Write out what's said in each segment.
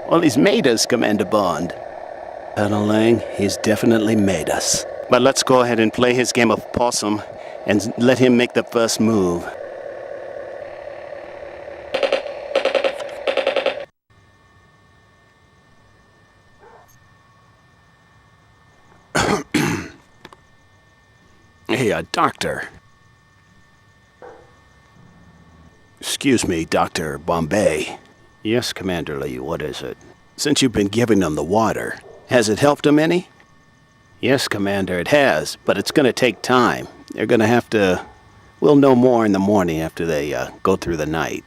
Well, he's made us, Commander Bond. Colonel Lang, he's definitely made us. But let's go ahead and play his game of possum and let him make the first move. Hey, Doctor. Excuse me, Dr. Bombay. Yes, Commander Lee, what is it? Since you've been giving them the water, has it helped them any? Yes, Commander, it has, but it's going to take time. They're going to have to... We'll know more in the morning after they go through the night.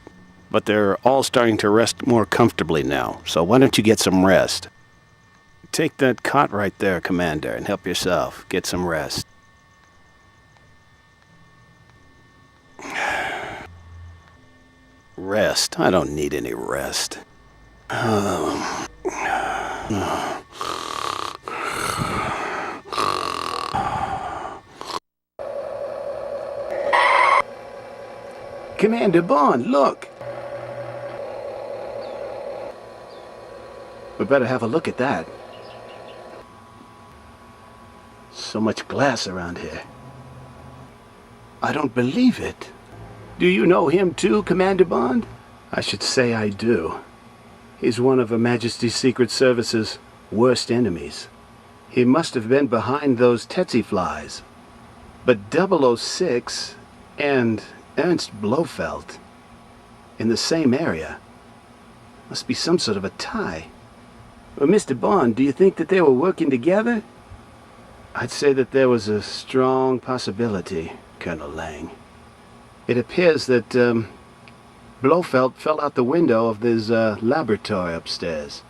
But they're all starting to rest more comfortably now, so why don't you get some rest? Take that cot right there, Commander, and help yourself. Get some rest. Rest? I don't need any rest. Commander Bond, look! We better have a look at that. So much glass around here. I don't believe it. Do you know him too, Commander Bond? I should say I do. He's one of Her Majesty's Secret Service's worst enemies. He must have been behind those Tsetse flies. But 006 and Ernst Blofeld in the same area. Must be some sort of a tie. Well, Mr. Bond, do you think that they were working together? I'd say that there was a strong possibility, Colonel Lang. It appears that Blofeld fell out the window of this laboratory upstairs.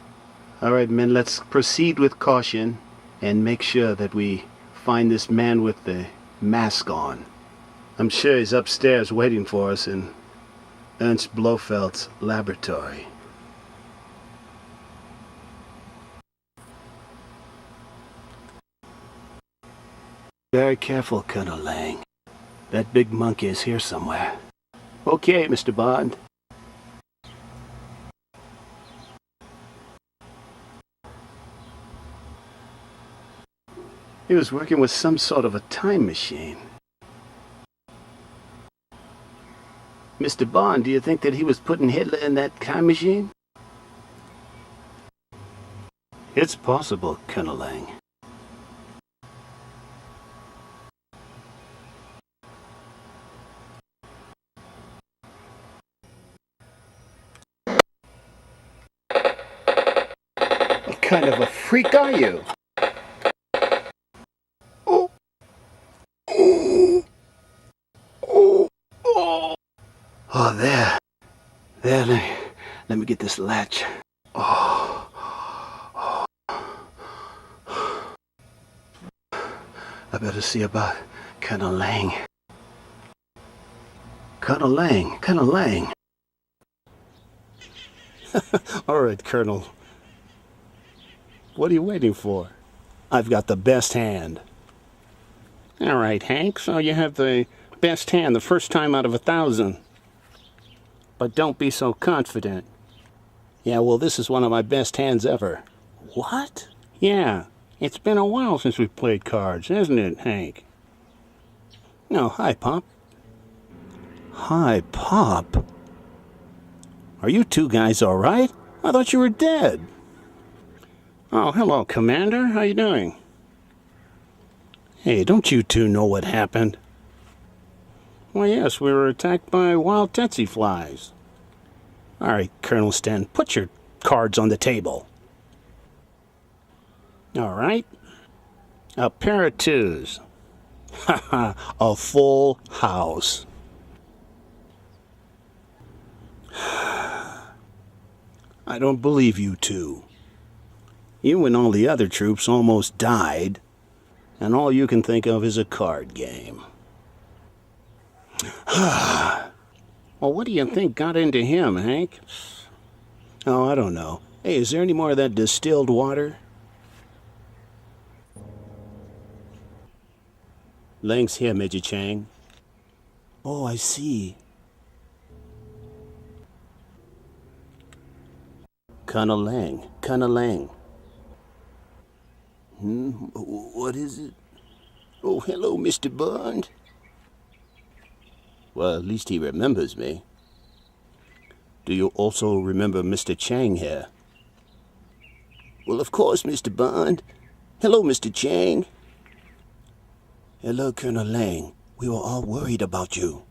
All right, men, let's proceed with caution and make sure that we find this man with the mask on. I'm sure he's upstairs waiting for us in Ernst Blofeld's laboratory. Very careful, Colonel Lang. That big monkey is here somewhere. Okay, Mr. Bond. He was working with some sort of a time machine. Mr. Bond, do you think that he was putting Hitler in that time machine? It's possible, Colonel Lang. What kind of a freak are you? Oh. Oh. Oh. Oh. Oh, there. There, let me get this latch. Oh. Oh. I better see about Colonel Lang. Colonel Lang, Colonel Lang. All right, Colonel. What are you waiting for? I've got the best hand. All right, Hank, so you have the best hand the first time out of 1,000. But don't be so confident. Yeah, well, this is one of my best hands ever. What? Yeah, it's been a while since we've played cards, hasn't it, Hank? No, hi, Pop. Hi, Pop. Are you two guys all right? I thought you were dead. Oh, hello, Commander. How you doing? Hey, don't you two know what happened? Why, yes, we were attacked by wild Tsetse flies. All right, Colonel Sten, put your cards on the table. All right. A pair of twos. Ha ha, a full house. I don't believe you two. You and all the other troops almost died, and all you can think of is a card game. Well, what do you think got into him, Hank? Oh, I don't know. Hey, is there any more of that distilled water? Lang's here, Major Chang. Oh, I see. Colonel Lang. Colonel Lang. What is it? Oh, hello, Mr. Bond. Well, at least he remembers me. Do you also remember Mr. Chang here? Well, of course, Mr. Bond. Hello, Mr. Chang. Hello, Colonel Lang. We were all worried about you.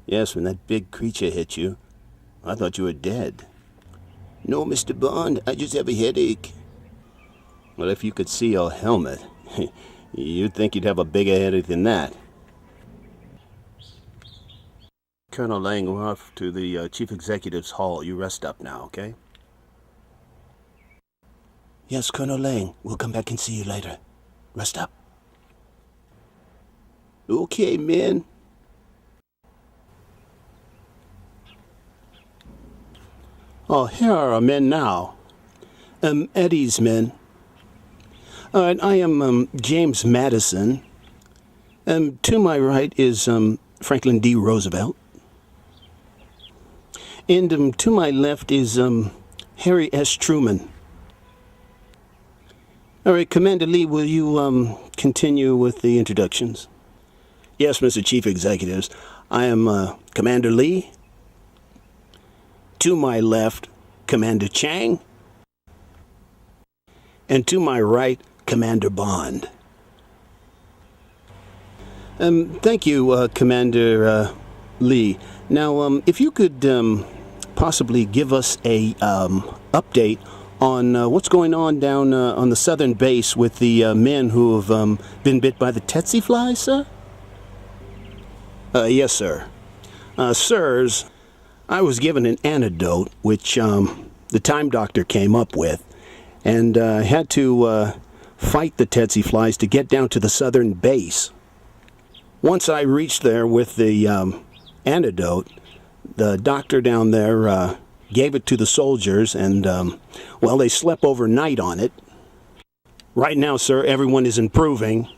Yes, when that big creature hit you, I thought you were dead. No, Mr. Bond, I just have a headache. Well, if you could see your helmet, you'd think you'd have a bigger headache than that. Colonel Lang, we're off to the Chief Executive's hall. You rest up now, okay? Yes, Colonel Lang. We'll come back and see you later. Rest up. Okay, men. Oh, here are our men now. Eddie's men. All right, I am James Madison. To my right is Franklin D. Roosevelt. And to my left is Harry S. Truman. All right, Commander Lee, will you continue with the introductions? Yes, Mr. Chief Executives. I am Commander Lee. To my left, Commander Chang. And to my right, Commander Bond. Thank you, Commander Lee. Now, if you could possibly give us a update on what's going on down on the southern base with the men who have been bit by the tsetse flies, sir? Yes, sir. Sirs, I was given an antidote which the Time Doctor came up with, and had to fight the tsetse flies to get down to the southern base. Once I reached there with the antidote, the doctor down there gave it to the soldiers, and, well, they slept overnight on it. Right now, sir, everyone is improving.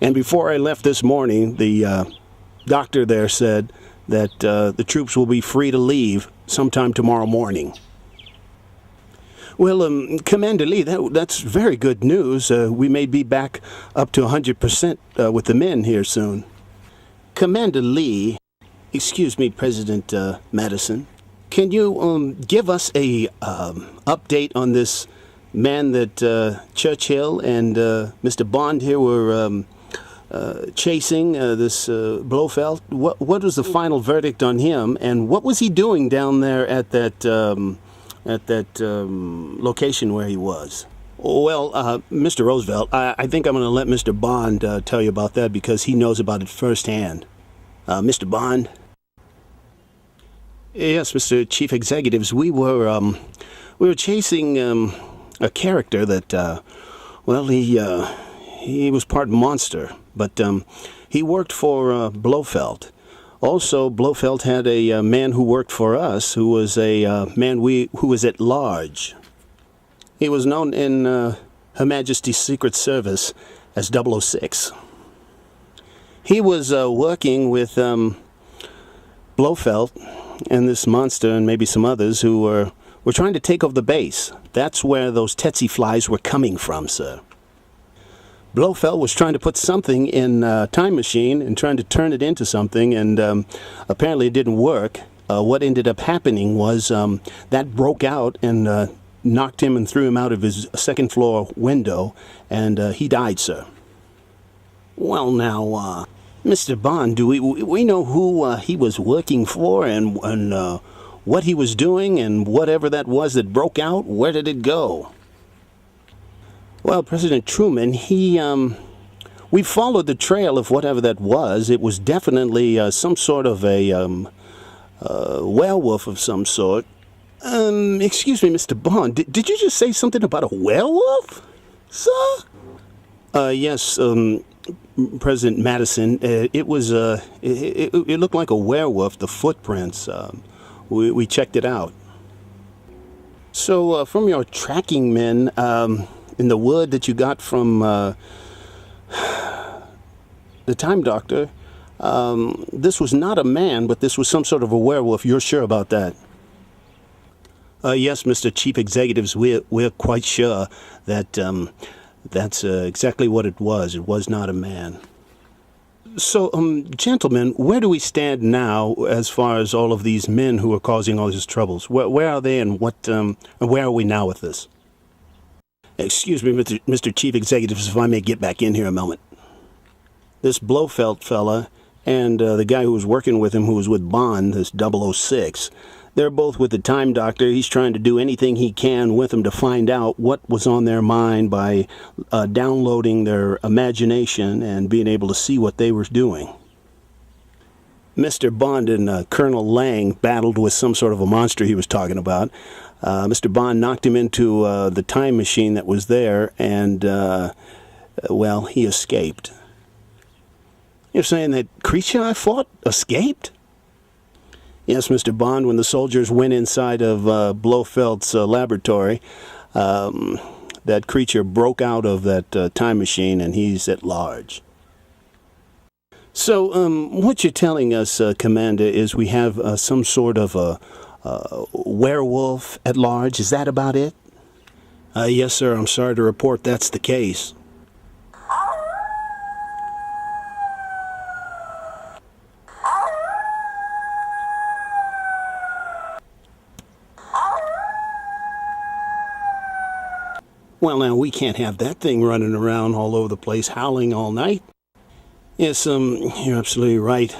And before I left this morning, the doctor there said that the troops will be free to leave sometime tomorrow morning. Well, Commander Lee, that's very good news. We may be back up to 100% with the men here soon. Commander Lee, excuse me, President Madison, can you give us a update on this man that Churchill and Mr. Bond here were chasing, this Blofeld? What was the final verdict on him, and what was he doing down there at that location where he was? Well, Mr. Roosevelt, I think I'm going to let Mr. Bond tell you about that because he knows about it firsthand. Mr. Bond? Yes, Mr. Chief Executives, we were chasing a character that, well, he was part monster, but he worked for Blofeld. Also, Blofeld had a man who worked for us, who was a man who was at large. He was known in Her Majesty's Secret Service as 006. He was working with Blofeld and this monster and maybe some others who were trying to take over the base. That's where those tsetse flies were coming from, sir. Blofeld was trying to put something in a time machine and trying to turn it into something, and apparently it didn't work. What ended up happening was that broke out and knocked him and threw him out of his second floor window, and he died, sir. Well, now, Mr. Bond, do we know who he was working for and what he was doing, and whatever that was that broke out, where did it go? Well, President Truman, we followed the trail of whatever that was. It was definitely some sort of a werewolf of some sort. Excuse me, Mr. Bond, did you just say something about a werewolf, sir? Yes, President Madison, it was, it looked like a werewolf, the footprints. We checked it out. So, from your tracking men, in the word that you got from the Time Doctor, this was not a man, but this was some sort of a werewolf. You're sure about that? Yes, Mr. Chief Executives, we're quite sure that that's exactly what it was. It was not a man. So, gentlemen, where do we stand now as far as all of these men who are causing all these troubles? Where are they, and where are we now with this? Excuse me, Mr. Chief Executives, if I may get back in here a moment. This Blofeld fella and the guy who was working with him, who was with Bond, this 006, they're both with the Time Doctor. He's trying to do anything he can with them to find out what was on their mind by downloading their imagination and being able to see what they were doing. Mr. Bond and Colonel Lang battled with some sort of a monster he was talking about. Mr. Bond knocked him into the time machine that was there, and, well, he escaped. You're saying that creature I fought escaped? Yes, Mr. Bond, when the soldiers went inside of Blofeld's laboratory, that creature broke out of that time machine, and he's at large. So, what you're telling us, Commander, is we have some sort of a werewolf at large. Is that about it? Yes, sir. I'm sorry to report that's the case. Well, now, we can't have that thing running around all over the place howling all night. Yes, you're absolutely right,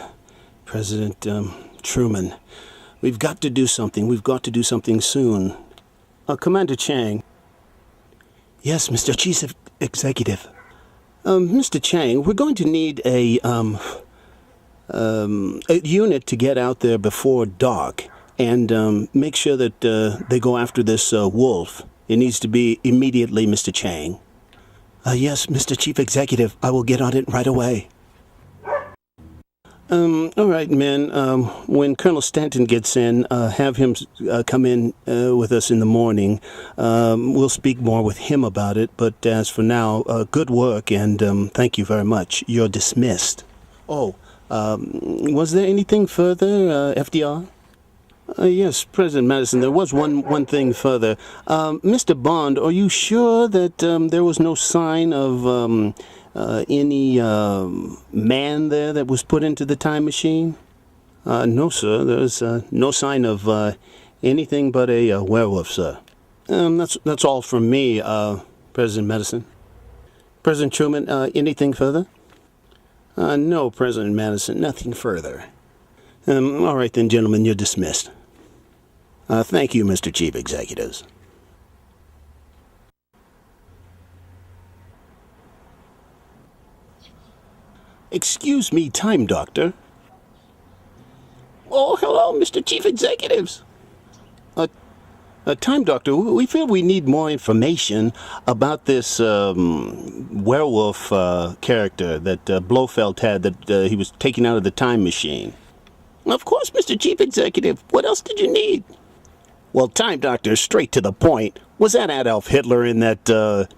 President Truman. We've got to do something. We've got to do something soon. Commander Chang. Yes, Mr. Chief Executive. Mr. Chang, we're going to need a unit to get out there before dark and make sure that they go after this wolf. It needs to be immediately, Mr. Chang. Yes, Mr. Chief Executive. I will get on it right away. All right, men. When Colonel Stanton gets in, have him come in with us in the morning. We'll speak more with him about it, but as for now, good work, and thank you very much. You're dismissed. Oh, was there anything further, FDR? Yes, President Madison, there was one thing further. Mr. Bond, are you sure that there was no sign of any man there that was put into the time machine? No, sir. There's no sign of anything but a werewolf, sir. That's all from me, President Madison. President Truman, anything further? No, President Madison, nothing further. All right then, gentlemen, you're dismissed. Thank you, Mr. Chief Executives. Excuse me, Time Doctor. Oh, hello, Mr. Chief Executives. Time Doctor, we feel we need more information about this werewolf character that Blofeld had that he was taking out of the time machine. Of course, Mr. Chief Executive. What else did you need? Well, Time Doctor, straight to the point. Was that Adolf Hitler in that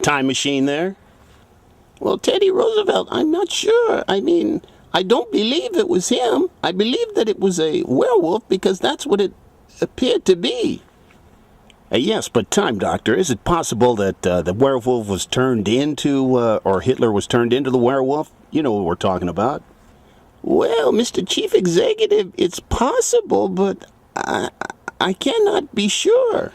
time machine there? Well, Teddy Roosevelt, I'm not sure. I mean, I don't believe it was him. I believe that it was a werewolf because that's what it appeared to be. Yes, but Time Doctor, is it possible that the werewolf was turned into, or Hitler was turned into the werewolf? You know what we're talking about. Well, Mr. Chief Executive, it's possible, but I cannot be sure.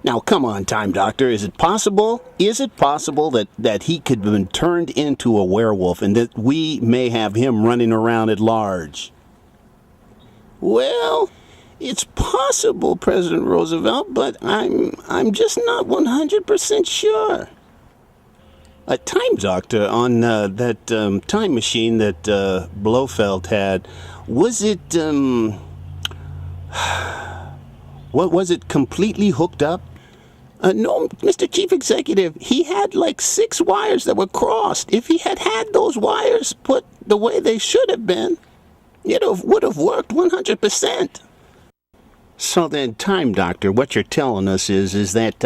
Now, come on, Time Doctor. Is it possible? Is it possible that he could have been turned into a werewolf and that we may have him running around at large? Well, it's possible, President Roosevelt, but I'm just not 100% sure. A Time Doctor on that time machine that Blofeld had, was it what was it completely hooked up? No, Mr. Chief Executive, he had like 6 wires that were crossed. If he had had those wires put the way they should have been, it would have worked 100%. So then, Time Doctor, what you're telling us is that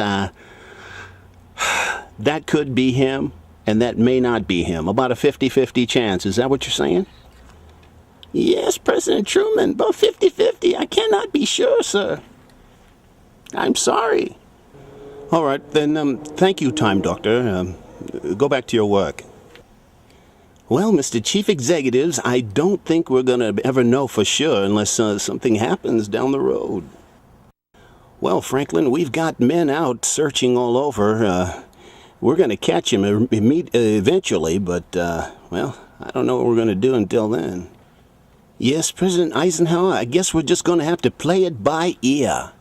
that could be him, and that may not be him. About a 50-50 chance. Is that what you're saying? Yes, President Truman, about 50-50. I cannot be sure, sir. I'm sorry. All right, then, thank you, Time Doctor. Go back to your work. Well, Mr. Chief Executives, I don't think we're going to ever know for sure unless something happens down the road. Well, Franklin, we've got men out searching all over. We're going to catch him eventually, but, well, I don't know what we're going to do until then. Yes, President Eisenhower, I guess we're just going to have to play it by ear.